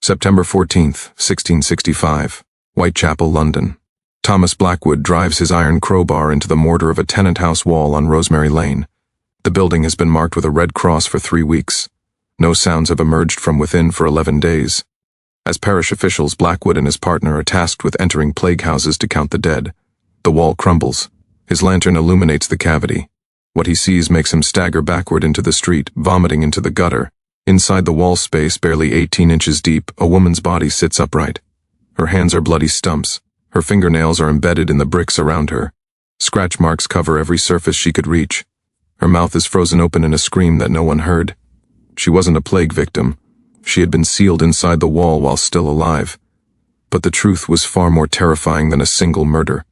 September 14th, 1665, Whitechapel, London. Thomas Blackwood drives his iron crowbar into the mortar of a tenant house wall on Rosemary Lane. The building has been marked with a red cross for 3 weeks. No sounds have emerged from within for 11 days. As parish officials, Blackwood and his partner are tasked with entering plague houses to count the dead. The wall crumbles. His lantern illuminates the cavity. What he sees makes him stagger backward into the street, vomiting into the gutter. Inside the wall space, barely 18 inches deep, a woman's body sits upright. Her hands are bloody stumps. Her fingernails are embedded in the bricks around her. Scratch marks cover every surface she could reach. Her mouth is frozen open in a scream that no one heard. She wasn't a plague victim. She had been sealed inside the wall while still alive. But the truth was far more terrifying than a single murder.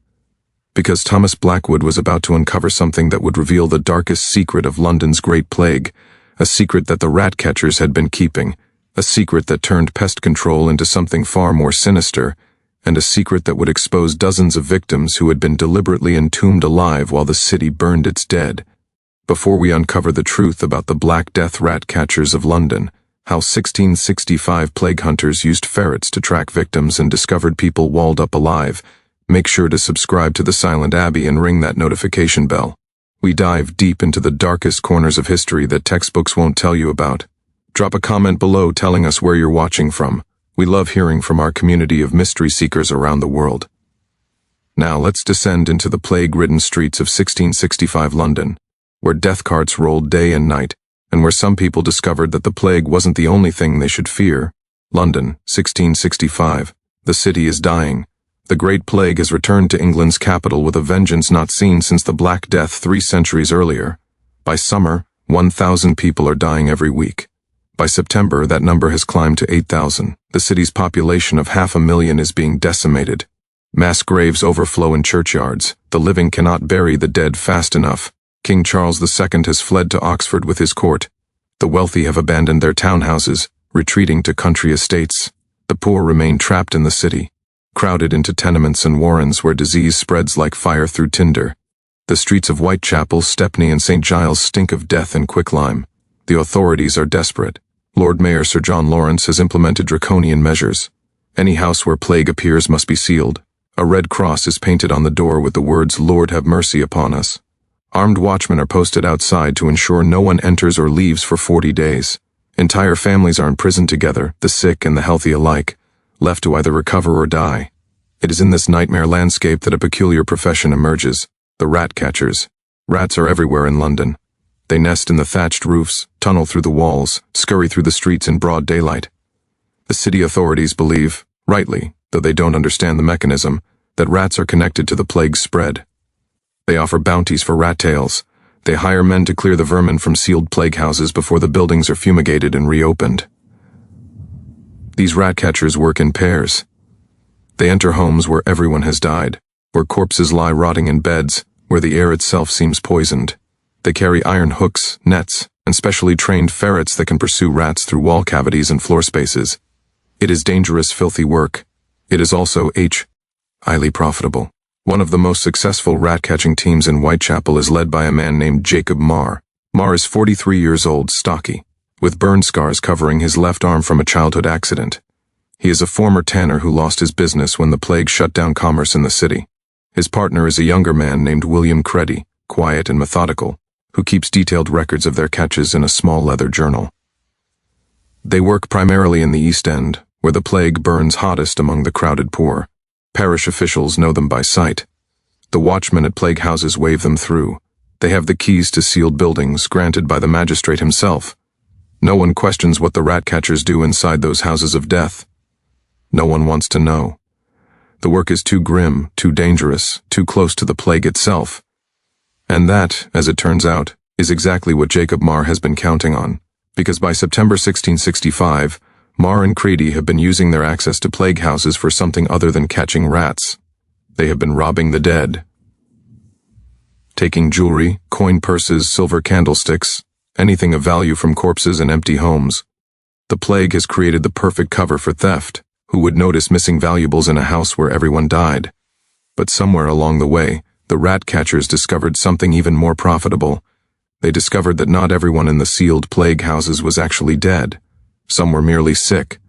Because Thomas Blackwood was about to uncover something that would reveal the darkest secret of London's Great Plague, a secret that the rat catchers had been keeping, a secret that turned pest control into something far more sinister, and a secret that would expose dozens of victims who had been deliberately entombed alive while the city burned its dead. Before we uncover the truth about the Black Death rat catchers of London, how 1665 plague hunters used ferrets to track victims and discovered people walled up alive, make sure to subscribe to the Silent Abbey and ring that notification bell. We dive deep into the darkest corners of history that textbooks won't tell you about. Drop a comment below telling us where you're watching from. We love hearing from our community of mystery seekers around the world. Now let's descend into the plague-ridden streets of 1665 London, where death carts rolled day and night, and where some people discovered that the plague wasn't the only thing they should fear. London, 1665. The city is dying. The Great Plague has returned to England's capital with a vengeance not seen since the Black Death 3 centuries earlier. By summer, 1,000 people are dying every week. By September, that number has climbed to 8,000. The city's population of 500,000 is being decimated. Mass graves overflow in churchyards. The living cannot bury the dead fast enough. King Charles II has fled to Oxford with his court. The wealthy have abandoned their townhouses, retreating to country estates. The poor remain trapped in the city, crowded into tenements and warrens where disease spreads like fire through tinder. The streets of Whitechapel, Stepney, and St. Giles stink of death and quicklime. The authorities are desperate. Lord Mayor Sir John Lawrence has implemented draconian measures. Any house where plague appears must be sealed. A red cross is painted on the door with the words, "Lord have mercy upon us." Armed watchmen are posted outside to ensure no one enters or leaves for 40 days. Entire families are imprisoned together, the sick and the healthy alike, left to either recover or die. It is in this nightmare landscape that a peculiar profession emerges, the rat catchers. Rats are everywhere in London. They nest in the thatched roofs, tunnel through the walls, scurry through the streets in broad daylight. The city authorities believe, rightly, though they don't understand the mechanism, that rats are connected to the plague's spread. They offer bounties for rat tails. They hire men to clear the vermin from sealed plague houses before the buildings are fumigated and reopened. These rat catchers work in pairs. They enter homes where everyone has died, where corpses lie rotting in beds, where the air itself seems poisoned. They carry iron hooks, nets, and specially trained ferrets that can pursue rats through wall cavities and floor spaces. It is dangerous, filthy work. It is also highly profitable. One of the most successful rat-catching teams in Whitechapel is led by a man named Jacob Marr. Marr is 43 years old, stocky, with burn scars covering his left arm from a childhood accident. He is a former tanner who lost his business when the plague shut down commerce in the city. His partner is a younger man named William Cready, quiet and methodical, who keeps detailed records of their catches in a small leather journal. They work primarily in the East End, where the plague burns hottest among the crowded poor. Parish officials know them by sight. The watchmen at plague houses wave them through. They have the keys to sealed buildings granted by the magistrate himself. No one questions what the rat catchers do inside those houses of death. No one wants to know. The work is too grim, too dangerous, too close to the plague itself. And that, as it turns out, is exactly what Jacob Marr has been counting on, because by September 1665, Marr and Cready have been using their access to plague houses for something other than catching rats. They have been robbing the dead. Taking jewelry, coin purses, silver candlesticks, anything of value from corpses and empty homes. The plague has created the perfect cover for theft. Who would notice missing valuables in a house where everyone died? But somewhere along the way, the rat catchers discovered something even more profitable. They discovered that not everyone in the sealed plague houses was actually dead. Some were merely sick.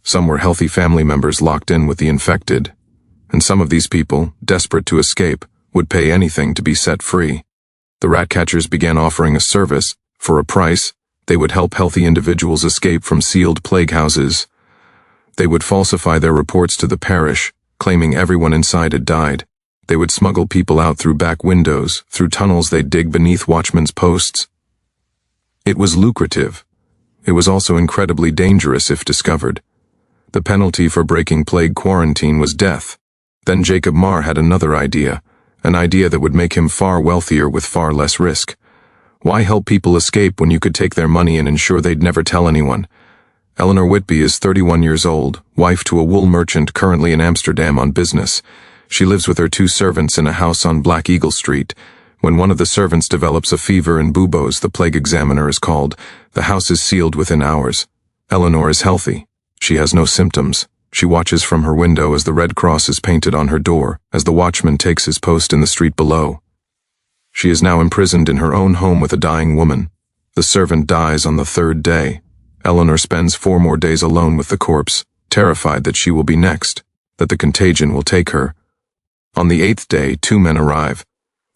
Some were healthy family members locked in with the infected, and some of these people, desperate to escape, would pay anything to be set free. The rat catchers began offering a service. For a price, they would help healthy individuals escape from sealed plague houses. They would falsify their reports to the parish, claiming everyone inside had died. They would smuggle people out through back windows, through tunnels they'd dig beneath watchmen's posts. It was lucrative. It was also incredibly dangerous if discovered. The penalty for breaking plague quarantine was death. Then Jacob Marr had another idea, an idea that would make him far wealthier with far less risk. Why help people escape when you could take their money and ensure they'd never tell anyone? Eleanor Whitby is 31 years old, wife to a wool merchant currently in Amsterdam on business. She lives with her 2 servants in a house on Black Eagle Street. When one of the servants develops a fever and buboes, the plague examiner is called. The house is sealed within hours. Eleanor is healthy. She has no symptoms. She watches from her window as the Red Cross is painted on her door, as the watchman takes his post in the street below. She is now imprisoned in her own home with a dying woman. The servant dies on the 3rd day. Eleanor spends 4 more days alone with the corpse, terrified that she will be next, that the contagion will take her. On the 8th day, 2 men arrive.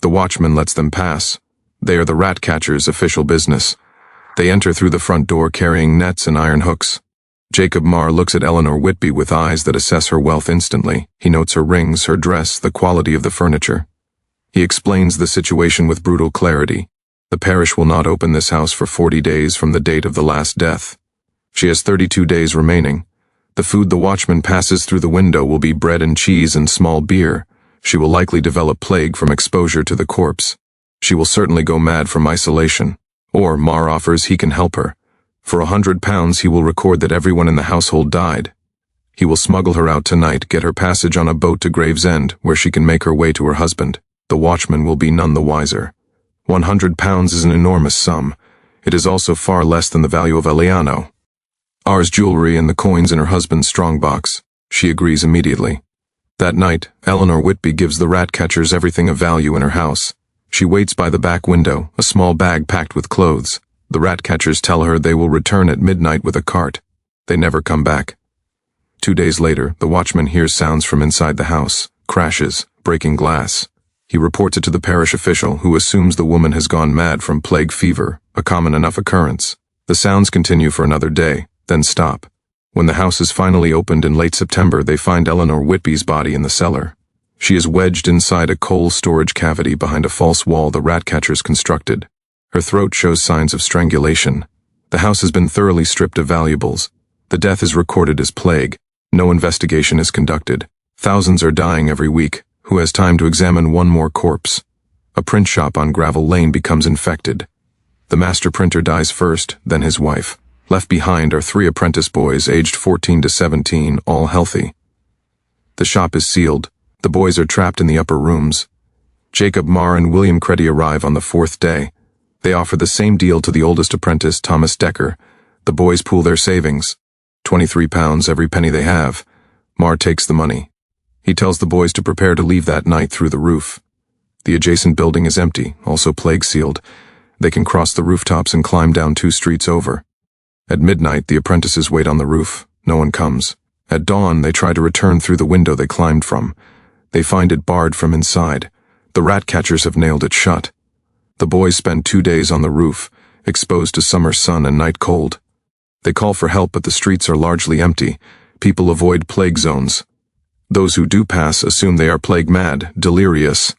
The watchman lets them pass. They are the rat catchers' official business. They enter through the front door carrying nets and iron hooks. Jacob Marr looks at Eleanor Whitby with eyes that assess her wealth instantly. He notes her rings, her dress, the quality of the furniture. He explains the situation with brutal clarity. The parish will not open this house for 40 days from the date of the last death. She has 32 days remaining. The food the watchman passes through the window will be bread and cheese and small beer. She will likely develop plague from exposure to the corpse. She will certainly go mad from isolation. Or, Marr offers, he can help her. For £100 he will record that everyone in the household died. He will smuggle her out tonight, get her passage on a boat to Gravesend, where she can make her way to her husband. The watchman will be none the wiser. £100 is an enormous sum. It is also far less than the value of Eliano. R's jewelry and the coins in her husband's strongbox. She agrees immediately. That night, Eleanor Whitby gives the rat catchers everything of value in her house. She waits by the back window, a small bag packed with clothes. The rat catchers tell her they will return at midnight with a cart. They never come back. 2 days later, the watchman hears sounds from inside the house, crashes, breaking glass. He reports it to the parish official, who assumes the woman has gone mad from plague fever, a common enough occurrence. The sounds continue for another day, then stop. When the house is finally opened in late September, they find Eleanor Whitby's body in the cellar. She is wedged inside a coal storage cavity behind a false wall the rat catchers constructed. Her throat shows signs of strangulation. The house has been thoroughly stripped of valuables. The death is recorded as plague. No investigation is conducted. Thousands are dying every week. Who has time to examine one more corpse? A print shop on Gravel Lane becomes infected. The master printer dies first, then his wife. Left behind are 3 apprentice boys aged 14 to 17, all healthy. The shop is sealed. The boys are trapped in the upper rooms. Jacob Marr and William Cready arrive on the 4th day. They offer the same deal to the oldest apprentice, Thomas Decker. The boys pool their savings. £23 every penny they have. Marr takes the money. He tells the boys to prepare to leave that night through the roof. The adjacent building is empty, also plague-sealed. They can cross the rooftops and climb down 2 streets over. At midnight, the apprentices wait on the roof. No one comes. At dawn, they try to return through the window they climbed from. They find it barred from inside. The rat catchers have nailed it shut. The boys spend 2 days on the roof, exposed to summer sun and night cold. They call for help, but the streets are largely empty. People avoid plague zones. Those who do pass assume they are plague-mad, delirious.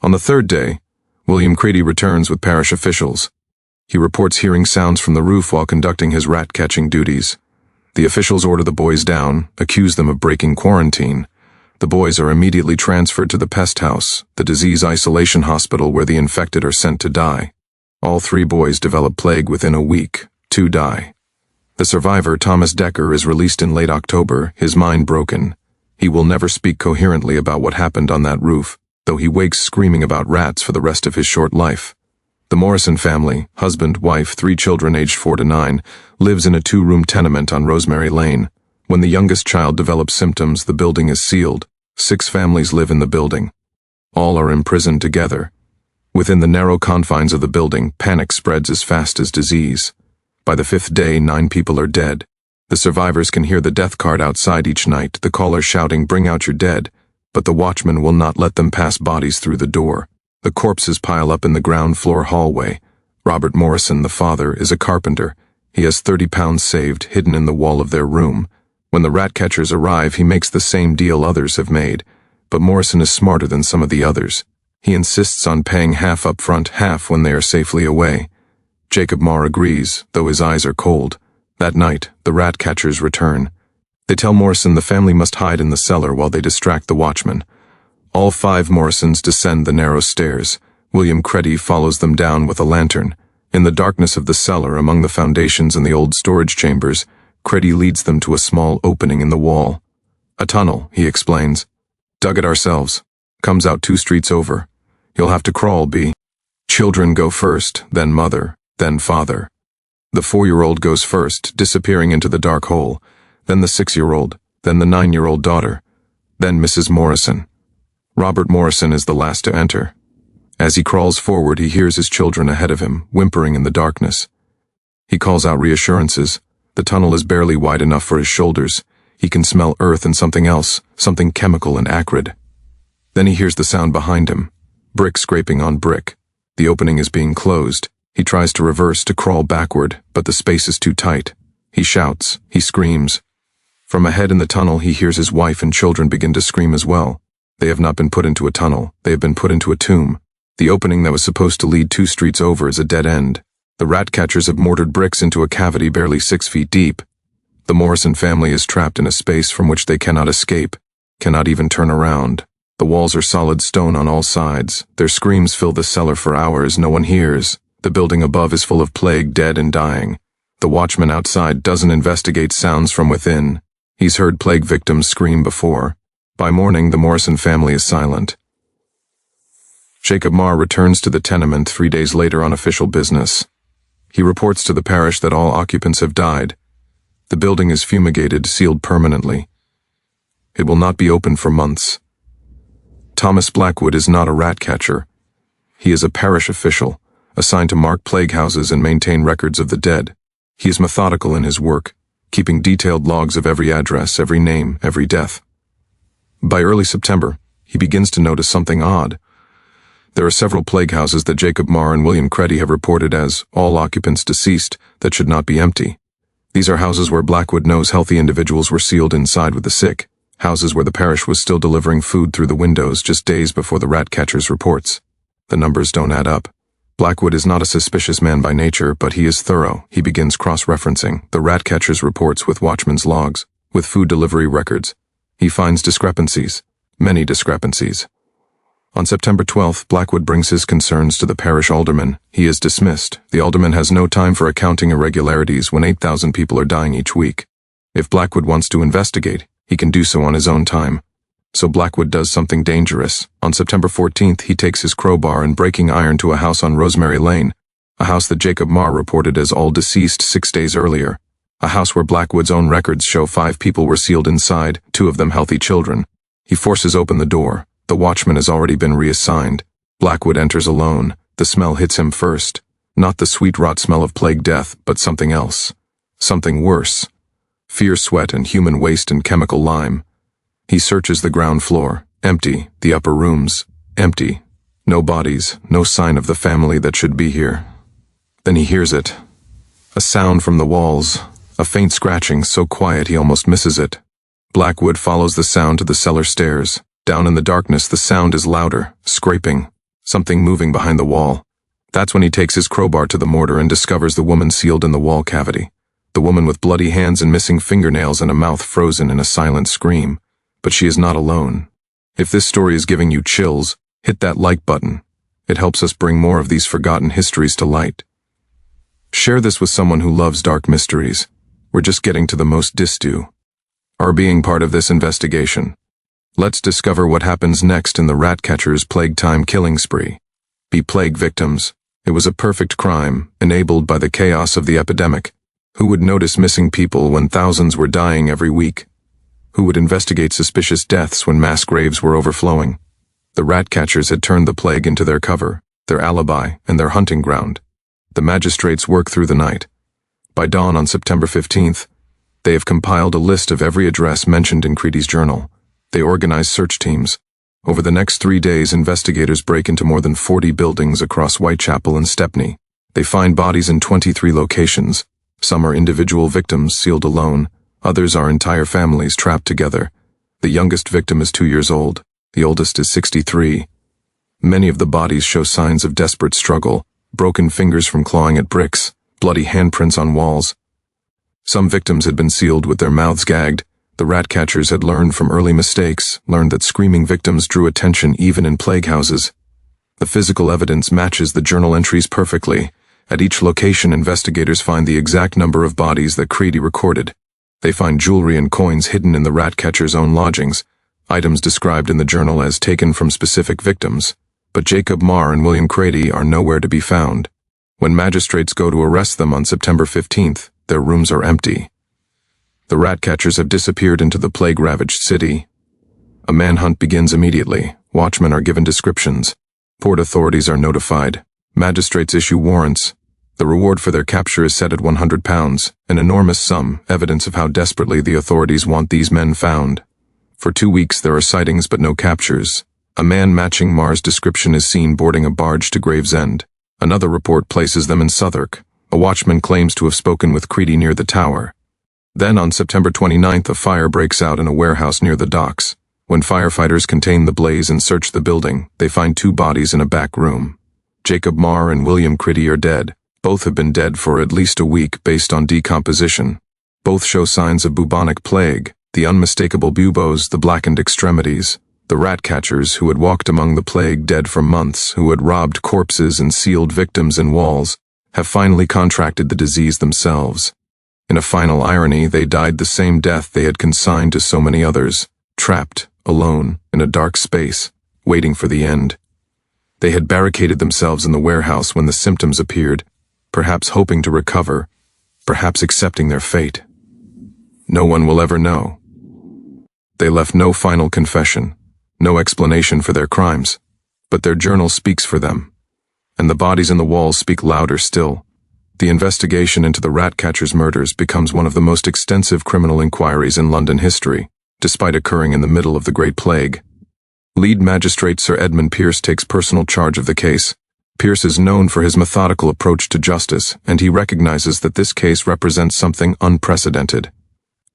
On the 3rd day, William Cready returns with parish officials. He reports hearing sounds from the roof while conducting his rat-catching duties. The officials order the boys down, accuse them of breaking quarantine. The boys are immediately transferred to the pest house, the disease isolation hospital where the infected are sent to die. All 3 boys develop plague within a week. 2 die. The survivor, Thomas Decker, is released in late October, his mind broken. He will never speak coherently about what happened on that roof, though he wakes screaming about rats for the rest of his short life. The Morrison family, husband, wife, 3 children aged 4 to 9, lives in a 2-room tenement on Rosemary Lane. When the youngest child develops symptoms, the building is sealed. 6 families live in the building. All are imprisoned together. Within the narrow confines of the building, panic spreads as fast as disease. By the 5th day, 9 people are dead. The survivors can hear the death card outside each night, the caller shouting, "Bring out your dead," but the watchman will not let them pass bodies through the door. The corpses pile up in the ground floor hallway. Robert Morrison, the father, is a carpenter. He has 30 pounds saved, hidden in the wall of their room. When the rat catchers arrive, he makes the same deal others have made, but Morrison is smarter than some of the others. He insists on paying half up front, half when they are safely away. Jacob Marr agrees, though his eyes are cold. That night, the rat catchers return. They tell Morrison the family must hide in the cellar while they distract the watchman. All 5 Morrisons descend the narrow stairs. William Cready follows them down with a lantern. In the darkness of the cellar, among the foundations and the old storage chambers, Cready leads them to a small opening in the wall. "A tunnel," he explains. "Dug it ourselves. Comes out 2 streets over. You'll have to crawl, B. Children go first, then mother, then father. The 4-year-old goes first, disappearing into the dark hole, then the 6-year-old, then the 9-year-old daughter, then Mrs. Morrison. Robert Morrison is the last to enter. As he crawls forward, he hears his children ahead of him, whimpering in the darkness. He calls out reassurances. The tunnel is barely wide enough for his shoulders. He can smell earth and something else, something chemical and acrid. Then he hears the sound behind him, brick scraping on brick. The opening is being closed. He tries to reverse, to crawl backward, but the space is too tight. He shouts, he screams. From ahead in the tunnel, he hears his wife and children begin to scream as well. They have not been put into a tunnel, they have been put into a tomb. The opening that was supposed to lead 2 streets over is a dead end. The rat catchers have mortared bricks into a cavity barely 6 feet deep. The Morrison family is trapped in a space from which they cannot escape, cannot even turn around. The walls are solid stone on all sides. Their screams fill the cellar for hours, no one hears. The building above is full of plague, dead and dying. The watchman outside doesn't investigate sounds from within. He's heard plague victims scream before. By morning, the Morrison family is silent. Jacob Marr returns to the tenement 3 days later on official business. He reports to the parish that all occupants have died. The building is fumigated, sealed permanently. It will not be open for months. Thomas Blackwood is not a rat catcher. He is a parish official, assigned to mark plague houses and maintain records of the dead. He is methodical in his work, keeping detailed logs of every address, every name, every death. By early September, he begins to notice something odd. There are several plague houses that Jacob Marr and William Cready have reported as all occupants deceased that should not be empty. These are houses where Blackwood knows healthy individuals were sealed inside with the sick, houses where the parish was still delivering food through the windows just days before the rat catcher's reports. The numbers don't add up. Blackwood is not a suspicious man by nature, but he is thorough. He begins cross-referencing the rat catcher's reports with Watchmen's logs, with food delivery records. He finds discrepancies, many discrepancies. On September 12th, Blackwood brings his concerns to the parish alderman. He is dismissed. The alderman has no time for accounting irregularities when 8,000 people are dying each week. If Blackwood wants to investigate, he can do so on his own time. So Blackwood does something dangerous. On September 14th, he takes his crowbar and breaking iron to a house on Rosemary Lane, a house that Jacob Marr reported as all deceased 6 days earlier, a house where Blackwood's own records show 5 people were sealed inside, 2 of them healthy children. He forces open the door. The watchman has already been reassigned. Blackwood enters alone. The smell hits him first. Not the sweet rot smell of plague death, but something else. Something worse. Fear sweat and human waste and chemical lime. He searches the ground floor. Empty. The upper rooms. Empty. No bodies. No sign of the family that should be here. Then he hears it. A sound from the walls. A faint scratching so quiet he almost misses it. Blackwood follows the sound to the cellar stairs. Down in the darkness, the sound is louder, scraping, something moving behind the wall. That's when he takes his crowbar to the mortar and discovers the woman sealed in the wall cavity. The woman with bloody hands and missing fingernails and a mouth frozen in a silent scream. But she is not alone. If this story is giving you chills, hit that like button. It helps us bring more of these forgotten histories to light. Share this with someone who loves dark mysteries. We're just getting to the most distant. Are being part of this investigation. Let's discover what happens next in the rat catcher's plague time killing spree. Be plague victims. It was a perfect crime, enabled by the chaos of the epidemic. Who would notice missing people when thousands were dying every week? Who would investigate suspicious deaths when mass graves were overflowing? The rat catchers had turned the plague into their cover, their alibi, and their hunting ground. The magistrates work through the night. By dawn on September 15th, They have compiled a list of every address mentioned in Creedy's journal. They organize search teams. Over the next 3 days, investigators break into more than 40 buildings across Whitechapel and Stepney. They find bodies in 23 locations. Some are individual victims sealed alone. Others are entire families trapped together. The youngest victim is 2 years old. The oldest is 63. Many of the bodies show signs of desperate struggle, broken fingers from clawing at bricks, bloody handprints on walls. Some victims had been sealed with their mouths gagged. The rat catchers had learned from early mistakes, learned that screaming victims drew attention even in plague houses. The physical evidence matches the journal entries perfectly. At each location, investigators find the exact number of bodies that Creedy recorded. They find jewelry and coins hidden in the rat catcher's own lodgings, items described in the journal as taken from specific victims. But Jacob Marr and William Cready are nowhere to be found. When magistrates go to arrest them on September 15th, their rooms are empty. The rat catchers have disappeared into the plague-ravaged city. A manhunt begins immediately. Watchmen are given descriptions. Port authorities are notified. Magistrates issue warrants. The reward for their capture is set at £100, an enormous sum, evidence of how desperately the authorities want these men found. For 2 weeks there are sightings but no captures. A man matching Marr's description is seen boarding a barge to Gravesend. Another report places them in Southwark. A watchman claims to have spoken with Creedy near the tower. Then on September 29th, a fire breaks out in a warehouse near the docks. When firefighters contain the blaze and search the building, they find 2 bodies in a back room. Jacob Marr and William Cready are dead. Both have been dead for at least a week based on decomposition. Both show signs of bubonic plague, the unmistakable buboes, the blackened extremities. The rat catchers, who had walked among the plague dead for months, who had robbed corpses and sealed victims in walls, have finally contracted the disease themselves. In a final irony, they died the same death they had consigned to so many others, trapped, alone, in a dark space, waiting for the end. They had barricaded themselves in the warehouse when the symptoms appeared, perhaps hoping to recover, perhaps accepting their fate. No one will ever know. They left no final confession, no explanation for their crimes, but their journal speaks for them, and the bodies in the walls speak louder still. The investigation into the rat catchers' murders becomes one of the most extensive criminal inquiries in London history, despite occurring in the middle of the Great Plague. Lead magistrate Sir Edmund Pierce takes personal charge of the case. Pierce is known for his methodical approach to justice, and he recognizes that this case represents something unprecedented.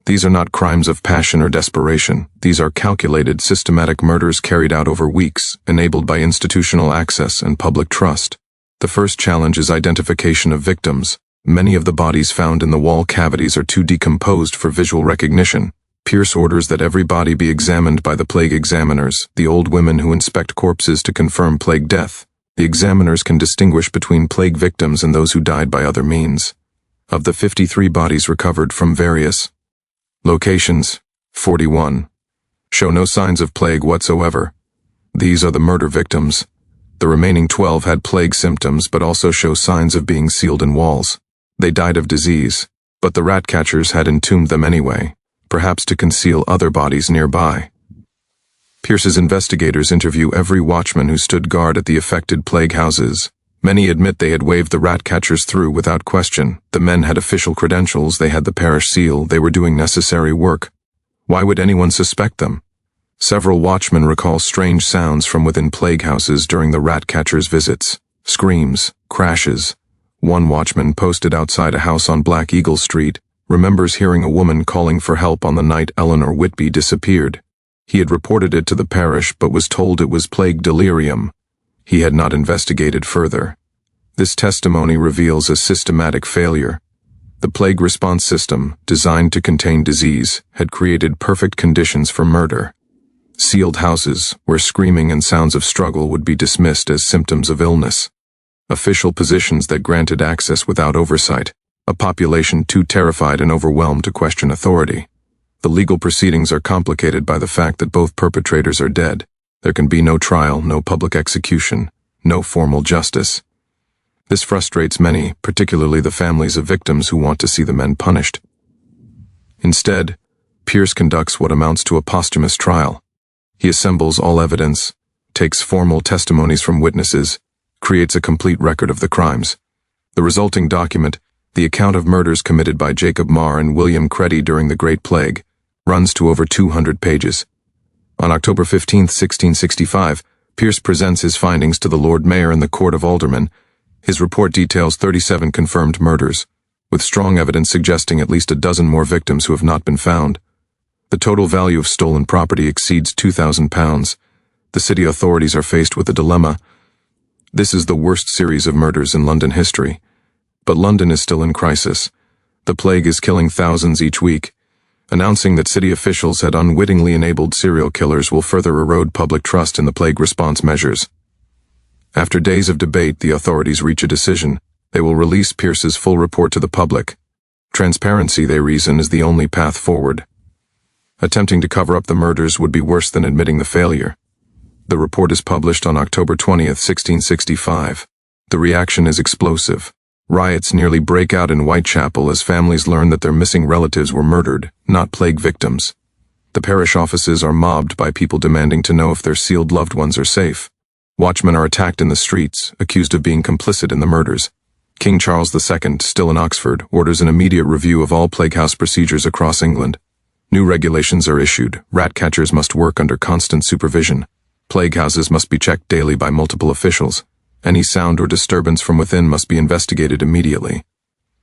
These are not crimes of passion or desperation. These are calculated, systematic murders carried out over weeks, enabled by institutional access and public trust. The first challenge is identification of victims. Many of the bodies found in the wall cavities are too decomposed for visual recognition. Pierce orders that every body be examined by the plague examiners, the old women who inspect corpses to confirm plague death. The examiners can distinguish between plague victims and those who died by other means. Of the 53 bodies recovered from various locations, 41 show no signs of plague whatsoever. These are the murder victims. The remaining 12 had plague symptoms but also show signs of being sealed in walls. They died of disease, but the rat catchers had entombed them anyway, perhaps to conceal other bodies nearby. Pierce's investigators interview every watchman who stood guard at the affected plague houses. Many admit they had waved the rat catchers through without question. The men had official credentials, they had the parish seal, they were doing necessary work. Why would anyone suspect them? Several watchmen recall strange sounds from within plague houses during the rat catchers' visits. Screams, crashes. One watchman posted outside a house on Black Eagle Street remembers hearing a woman calling for help on the night Eleanor Whitby disappeared. He had reported it to the parish but was told it was plague delirium. He had not investigated further. This testimony reveals a systematic failure. The plague response system, designed to contain disease, had created perfect conditions for murder. Sealed houses, where screaming and sounds of struggle would be dismissed as symptoms of illness. Official positions that granted access without oversight. A population too terrified and overwhelmed to question authority. The legal proceedings are complicated by the fact that both perpetrators are dead. There can be no trial, no public execution, no formal justice. This frustrates many, particularly the families of victims who want to see the men punished. Instead, Pierce conducts what amounts to a posthumous trial. He assembles all evidence, takes formal testimonies from witnesses, creates a complete record of the crimes. The resulting document, The account of murders committed by Jacob Marr and William Cready during the Great Plague runs to over 200 pages. On October 15, 1665, Pierce presents his findings to the Lord Mayor and the Court of Aldermen. His report details 37 confirmed murders, with strong evidence suggesting at least a dozen more victims who have not been found. The total value of stolen property exceeds £2,000. The city authorities are faced with a dilemma. This is the worst series of murders in London history. But London is still in crisis. The plague is killing thousands each week. Announcing that city officials had unwittingly enabled serial killers will further erode public trust in the plague response measures. After days of debate, the authorities reach a decision. They will release Pierce's full report to the public. Transparency, they reason, is the only path forward. Attempting to cover up the murders would be worse than admitting the failure. The report is published on October 20, 1665. The reaction is explosive. Riots nearly break out in Whitechapel as families learn that their missing relatives were murdered, not plague victims. The parish offices are mobbed by people demanding to know if their sealed loved ones are safe. Watchmen are attacked in the streets, accused of being complicit in the murders. King Charles II, still in Oxford, orders an immediate review of all plague house procedures across England. New regulations are issued. Rat catchers must work under constant supervision. Plague houses must be checked daily by multiple officials. Any sound or disturbance from within must be investigated immediately.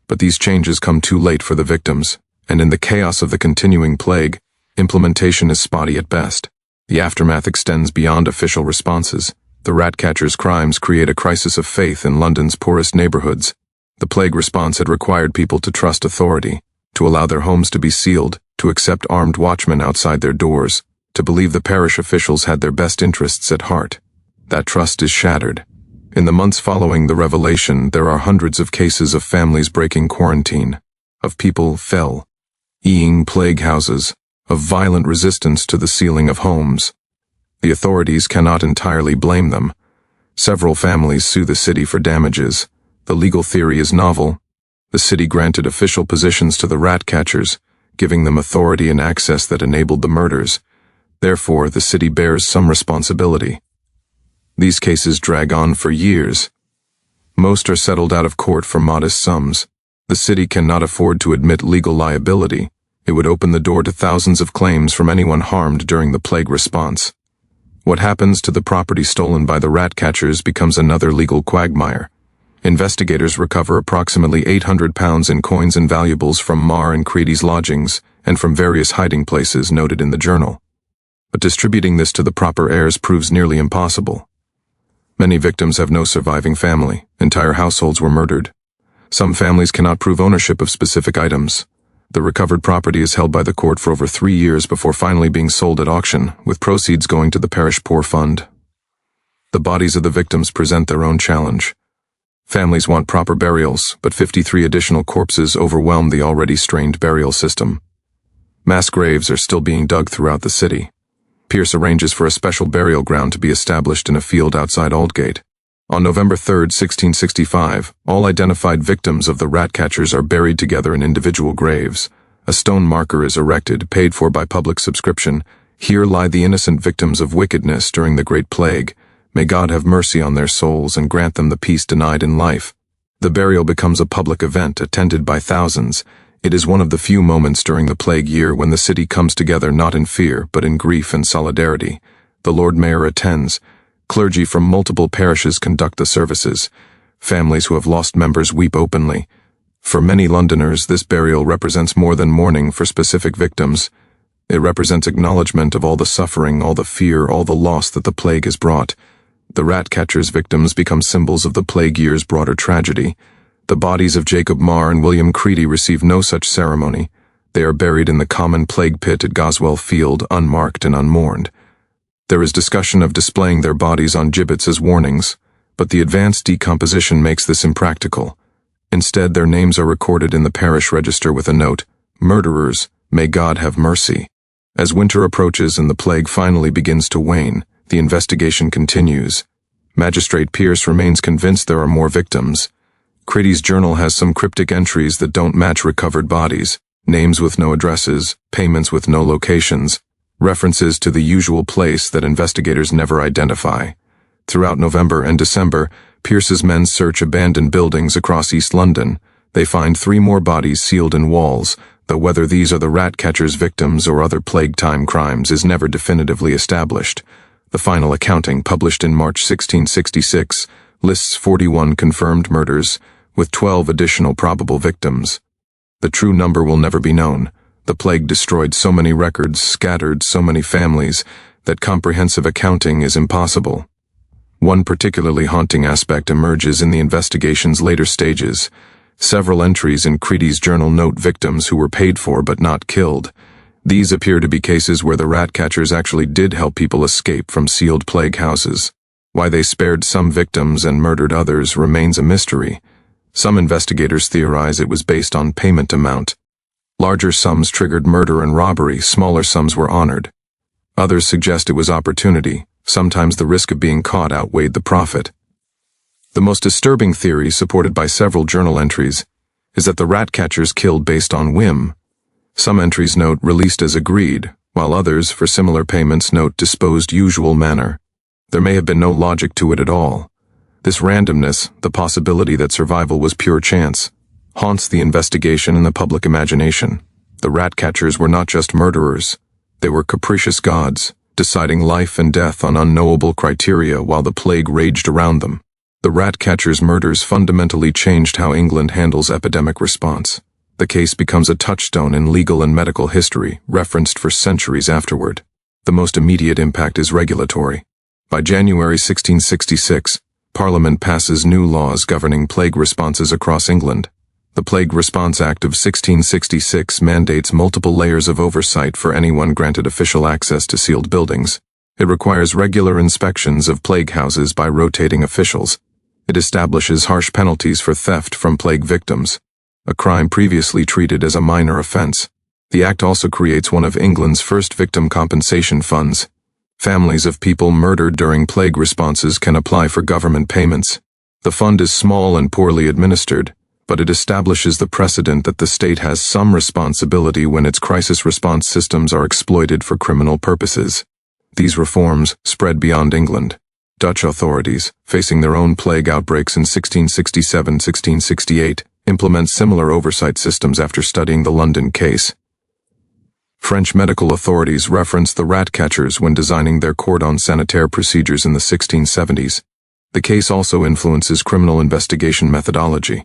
But these changes come too late for the victims, and in the chaos of the continuing plague, implementation is spotty at best. The aftermath extends beyond official responses. The rat catchers' crimes create a crisis of faith in London's poorest neighborhoods. The plague response had required people to trust authority, to allow their homes to be sealed, to accept armed watchmen outside their doors, to believe the parish officials had their best interests at heart. That trust is shattered. In the months following the revelation, there are hundreds of cases of families breaking quarantine, of people fleeing plague houses, of violent resistance to the sealing of homes. The authorities cannot entirely blame them. Several families sue the city for damages. The legal theory is novel. The city granted official positions to the rat catchers, giving them authority and access that enabled the murders. Therefore, the city bears some responsibility. These cases drag on for years. Most are settled out of court for modest sums. The city cannot afford to admit legal liability. It would open the door to thousands of claims from anyone harmed during the plague response. What happens to the property stolen by the rat catchers becomes another legal quagmire. Investigators recover approximately £800 in coins and valuables from Marr and Cready's lodgings and from various hiding places noted in the journal. But distributing this to the proper heirs proves nearly impossible. Many victims have no surviving family. Entire households were murdered. Some families cannot prove ownership of specific items. The recovered property is held by the court for over 3 years before finally being sold at auction, with proceeds going to the parish poor fund. The bodies of the victims present their own challenge. Families want proper burials, but 53 additional corpses overwhelm the already strained burial system. Mass graves are still being dug throughout the city. Pierce arranges for a special burial ground to be established in a field outside Aldgate. On November 3, 1665, all identified victims of the rat catchers are buried together in individual graves. A stone marker is erected, paid for by public subscription. Here lie the innocent victims of wickedness during the Great Plague. May God have mercy on their souls and grant them the peace denied in life. The burial becomes a public event attended by thousands. It is one of the few moments during the plague year when the city comes together not in fear but in grief and solidarity. The Lord Mayor attends. Clergy from multiple parishes conduct the services. Families who have lost members weep openly. For many Londoners, this burial represents more than mourning for specific victims. It represents acknowledgement of all the suffering, all the fear, all the loss that the plague has brought. The rat catchers' victims become symbols of the plague year's broader tragedy. The bodies of Jacob Marr and William Cready receive no such ceremony. They are buried in the common plague pit at Goswell Field, unmarked and unmourned. There is discussion of displaying their bodies on gibbets as warnings, but the advanced decomposition makes this impractical. Instead, their names are recorded in the parish register with a note, "Murderers, may God have mercy." As winter approaches and the plague finally begins to wane, the investigation continues. Magistrate Pierce remains convinced there are more victims. Cready's journal has some cryptic entries that don't match recovered bodies, names with no addresses, payments with no locations, references to the usual place that investigators never identify. Throughout November and December, Pierce's men search abandoned buildings across East London. They find 3 more bodies sealed in walls, though whether these are the rat catcher's victims or other plague-time crimes is never definitively established. The final accounting, published in March 1666, lists 41 confirmed murders, with 12 additional probable victims. The true number will never be known. The plague destroyed so many records, scattered so many families, that comprehensive accounting is impossible. One particularly haunting aspect emerges in the investigation's later stages. Several entries in Cready's journal note victims who were paid for but not killed. These appear to be cases where the rat catchers actually did help people escape from sealed plague houses. Why they spared some victims and murdered others remains a mystery. Some investigators theorize it was based on payment amount. Larger sums triggered murder and robbery, smaller sums were honored. Others suggest it was opportunity. Sometimes the risk of being caught outweighed the profit. The most disturbing theory, supported by several journal entries, is that the rat catchers killed based on whim. Some entries note released as agreed, while others, for similar payments, note disposed usual manner. There may have been no logic to it at all. This randomness, the possibility that survival was pure chance, haunts the investigation and the public imagination. The rat catchers were not just murderers. They were capricious gods, deciding life and death on unknowable criteria while the plague raged around them. The rat catchers' murders fundamentally changed how England handles epidemic response. The case becomes a touchstone in legal and medical history, referenced for centuries afterward. The most immediate impact is regulatory. By January 1666, Parliament passes new laws governing plague responses across England. The Plague Response Act of 1666 mandates multiple layers of oversight for anyone granted official access to sealed buildings. It requires regular inspections of plague houses by rotating officials. It establishes harsh penalties for theft from plague victims, a crime previously treated as a minor offense. The act also creates one of England's first victim compensation funds. Families of people murdered during plague responses can apply for government payments. The fund is small and poorly administered, but it establishes the precedent that the state has some responsibility when its crisis response systems are exploited for criminal purposes. These reforms spread beyond England. Dutch authorities, facing their own plague outbreaks in 1667-1668, implement similar oversight systems after studying the London case. French medical authorities reference the rat catchers when designing their cordon sanitaire procedures in the 1670s. The case also influences criminal investigation methodology.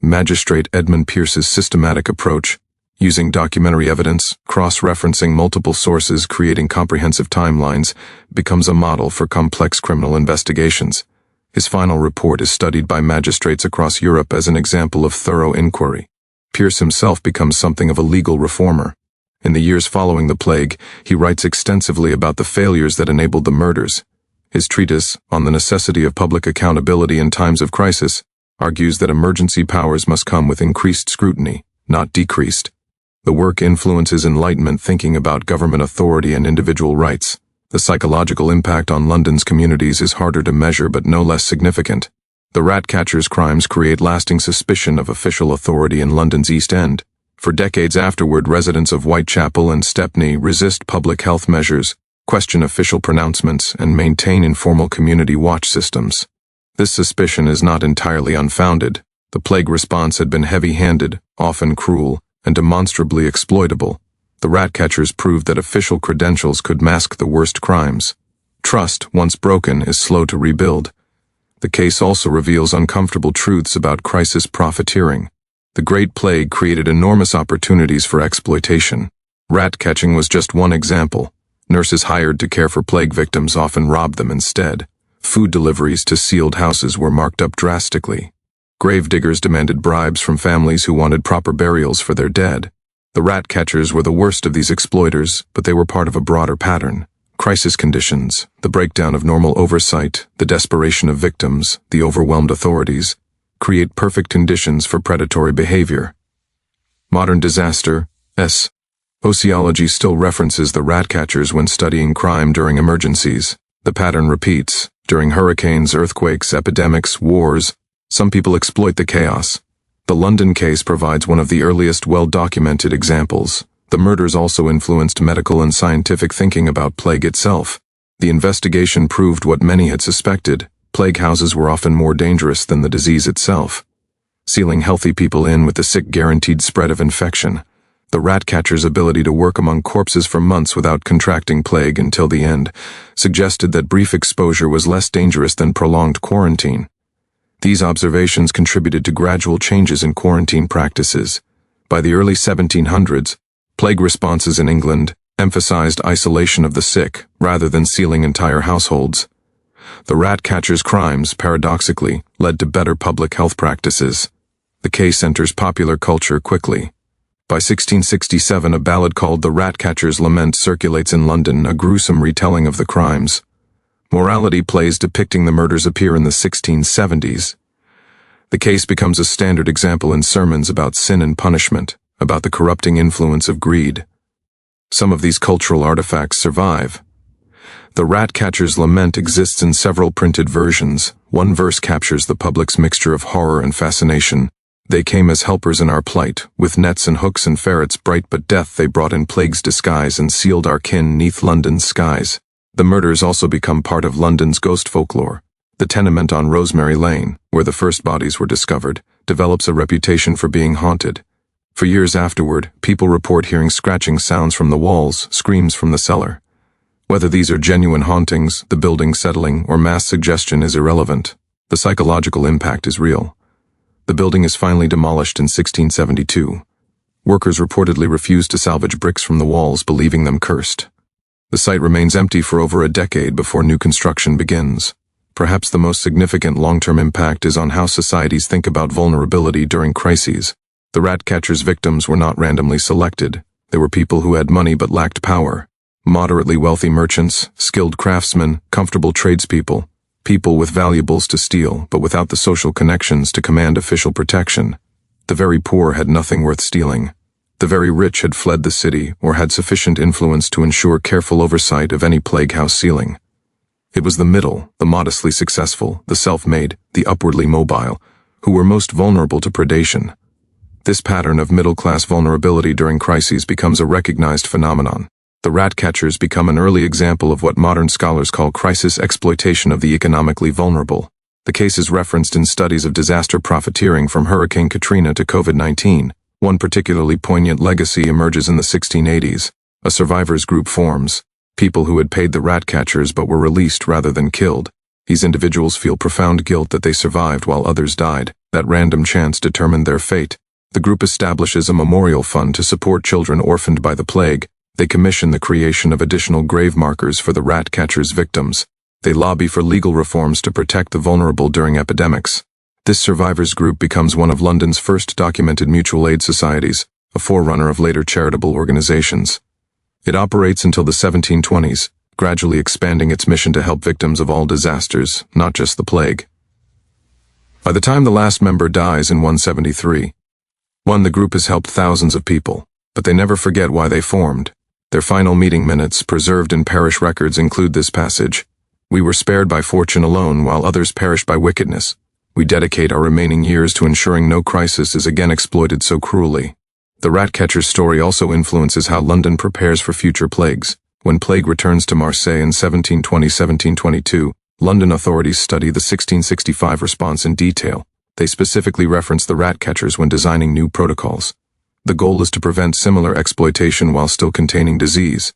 Magistrate Edmund Pierce's systematic approach, using documentary evidence, cross-referencing multiple sources, creating comprehensive timelines, becomes a model for complex criminal investigations. His final report is studied by magistrates across Europe as an example of thorough inquiry. Pierce himself becomes something of a legal reformer. In the years following the plague, he writes extensively about the failures that enabled the murders. His treatise, On the Necessity of Public Accountability in Times of Crisis, argues that emergency powers must come with increased scrutiny, not decreased. The work influences Enlightenment thinking about government authority and individual rights. The psychological impact on London's communities is harder to measure but no less significant. The rat catchers' crimes create lasting suspicion of official authority in London's East End. For decades afterward, residents of Whitechapel and Stepney resist public health measures, question official pronouncements, and maintain informal community watch systems. This suspicion is not entirely unfounded. The plague response had been heavy-handed, often cruel, and demonstrably exploitable. The rat catchers proved that official credentials could mask the worst crimes. Trust, once broken, is slow to rebuild. The case also reveals uncomfortable truths about crisis profiteering. The Great Plague created enormous opportunities for exploitation. Rat catching was just one example. Nurses hired to care for plague victims often robbed them instead. Food deliveries to sealed houses were marked up drastically. Gravediggers demanded bribes from families who wanted proper burials for their dead. The rat catchers were the worst of these exploiters, but they were part of a broader pattern. Crisis conditions, the breakdown of normal oversight, the desperation of victims, the overwhelmed authorities, create perfect conditions for predatory behavior. Modern disaster, sociology still references the rat catchers when studying crime during emergencies. The pattern repeats. During hurricanes, earthquakes, epidemics, wars, some people exploit the chaos. The London case provides one of the earliest well-documented examples. The murders also influenced medical and scientific thinking about plague itself. The investigation proved what many had suspected. Plague houses were often more dangerous than the disease itself. sealing healthy people in with the sick guaranteed spread of infection. The rat catcher's ability to work among corpses for months without contracting plague until the end suggested that brief exposure was less dangerous than prolonged quarantine. These observations contributed to gradual changes in quarantine practices. By the early 1700s, plague responses in England emphasized isolation of the sick rather than sealing entire households. The rat catcher's crimes, paradoxically, led to better public health practices. The case enters popular culture quickly. By 1667, a ballad called The Rat-Catcher's Lament circulates in London, a gruesome retelling of the crimes. Morality plays depicting the murders appear in the 1670s. The case becomes a standard example in sermons about sin and punishment, about the corrupting influence of greed. Some of these cultural artifacts survive. The Rat-Catcher's Lament exists in several printed versions. One verse captures the public's mixture of horror and fascination. They came as helpers in our plight, with nets and hooks and ferrets bright but death they brought in plague's disguise and sealed our kin 'neath London's skies. The murders also become part of London's ghost folklore. The tenement on Rosemary Lane, where the first bodies were discovered, develops a reputation for being haunted. For years afterward, people report hearing scratching sounds from the walls, screams from the cellar. Whether these are genuine hauntings, the building settling, or mass suggestion is irrelevant. The psychological impact is real. The building is finally demolished in 1672. Workers reportedly refused to salvage bricks from the walls, believing them cursed. The site remains empty for over a decade before new construction begins. Perhaps the most significant long-term impact is on how societies think about vulnerability during crises. The rat catcher's victims were not randomly selected. They were people who had money but lacked power. Moderately wealthy merchants, skilled craftsmen, comfortable tradespeople, people with valuables to steal, but without the social connections to command official protection. The very poor had nothing worth stealing. The very rich had fled the city or had sufficient influence to ensure careful oversight of any plague house sealing. It was the middle, the modestly successful, the self-made, the upwardly mobile, who were most vulnerable to predation. This pattern of middle-class vulnerability during crises becomes a recognized phenomenon. The rat catchers become an early example of what modern scholars call crisis exploitation of the economically vulnerable. The case is referenced in studies of disaster profiteering from Hurricane Katrina to COVID-19. One particularly poignant legacy emerges in the 1680s. A survivors group forms, people who had paid the rat catchers but were released rather than killed. These individuals feel profound guilt that they survived while others died, that random chance determined their fate. The group establishes a memorial fund to support children orphaned by the plague. They commission the creation of additional grave markers for the rat catcher's victims. They lobby for legal reforms to protect the vulnerable during epidemics. This survivors group becomes one of London's first documented mutual aid societies, a forerunner of later charitable organizations. It operates until the 1720s, gradually expanding its mission to help victims of all disasters, not just the plague. By the time the last member dies in 173, the group has helped thousands of people, but they never forget why they formed. Their final meeting minutes, preserved in parish records, include this passage: "We were spared by fortune alone, while others perished by wickedness. We dedicate our remaining years to ensuring no crisis is again exploited so cruelly." The rat catcher's story also influences how London prepares for future plagues. When plague returns to Marseille in 1720-1722, London authorities study the 1665 response in detail. They specifically reference the rat catchers when designing new protocols. The goal is to prevent similar exploitation while still containing disease.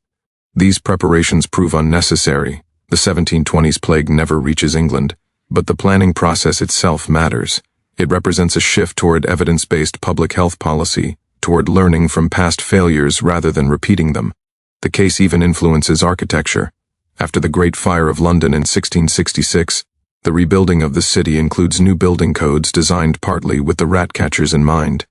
These preparations prove unnecessary. The 1720s plague never reaches England, but the planning process itself matters. It represents a shift toward evidence-based public health policy, toward learning from past failures rather than repeating them. The case even influences architecture. After the Great Fire of London in 1666, the rebuilding of the city includes new building codes designed partly with the rat catchers in mind.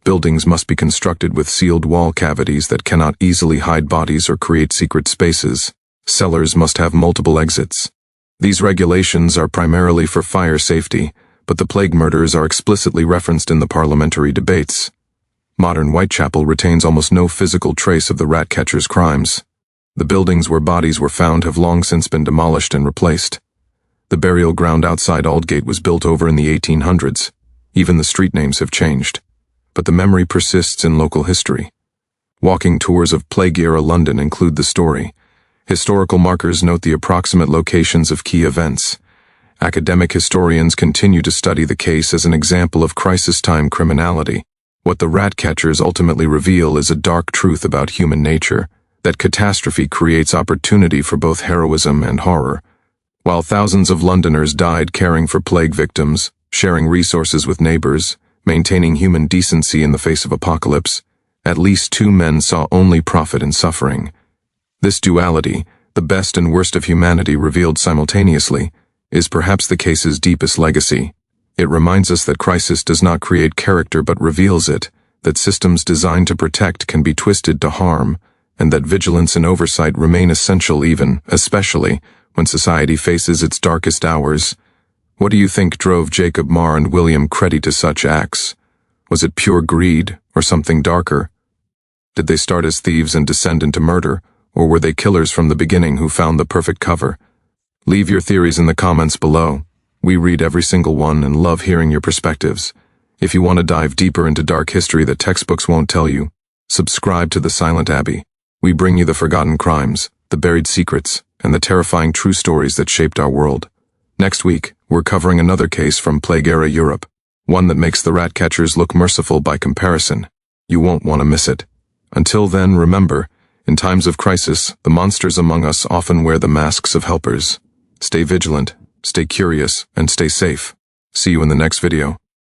Buildings must be constructed with sealed wall cavities that cannot easily hide bodies or create secret spaces. Cellars must have multiple exits. These regulations are primarily for fire safety, but the plague murders are explicitly referenced in the parliamentary debates. Modern Whitechapel retains almost no physical trace of the rat catchers' crimes. The buildings where bodies were found have long since been demolished and replaced. The burial ground outside Aldgate was built over in the 1800s. Even the street names have changed. But the memory persists in local history. Walking tours of plague-era London include the story. Historical markers note the approximate locations of key events. Academic historians continue to study the case as an example of crisis-time criminality. What the rat catchers ultimately reveal is a dark truth about human nature, that catastrophe creates opportunity for both heroism and horror. While thousands of Londoners died caring for plague victims, sharing resources with neighbors, maintaining human decency in the face of apocalypse, at least 2 men saw only profit in suffering. This duality, the best and worst of humanity revealed simultaneously, is perhaps the case's deepest legacy. It reminds us that crisis does not create character but reveals it, that systems designed to protect can be twisted to harm, and that vigilance and oversight remain essential especially, when society faces its darkest hours. What do you think drove Jacob Marr and William Cready to such acts? Was it pure greed, or something darker? Did they start as thieves and descend into murder, or were they killers from the beginning who found the perfect cover? Leave your theories in the comments below. We read every single one and love hearing your perspectives. If you want to dive deeper into dark history that textbooks won't tell you, subscribe to The Silent Abbey. We bring you the forgotten crimes, the buried secrets, and the terrifying true stories that shaped our world. Next week, we're covering another case from Plague-era Europe, one that makes the rat catchers look merciful by comparison. You won't want to miss it. Until then, remember, in times of crisis, the monsters among us often wear the masks of helpers. Stay vigilant, stay curious, and stay safe. See you in the next video.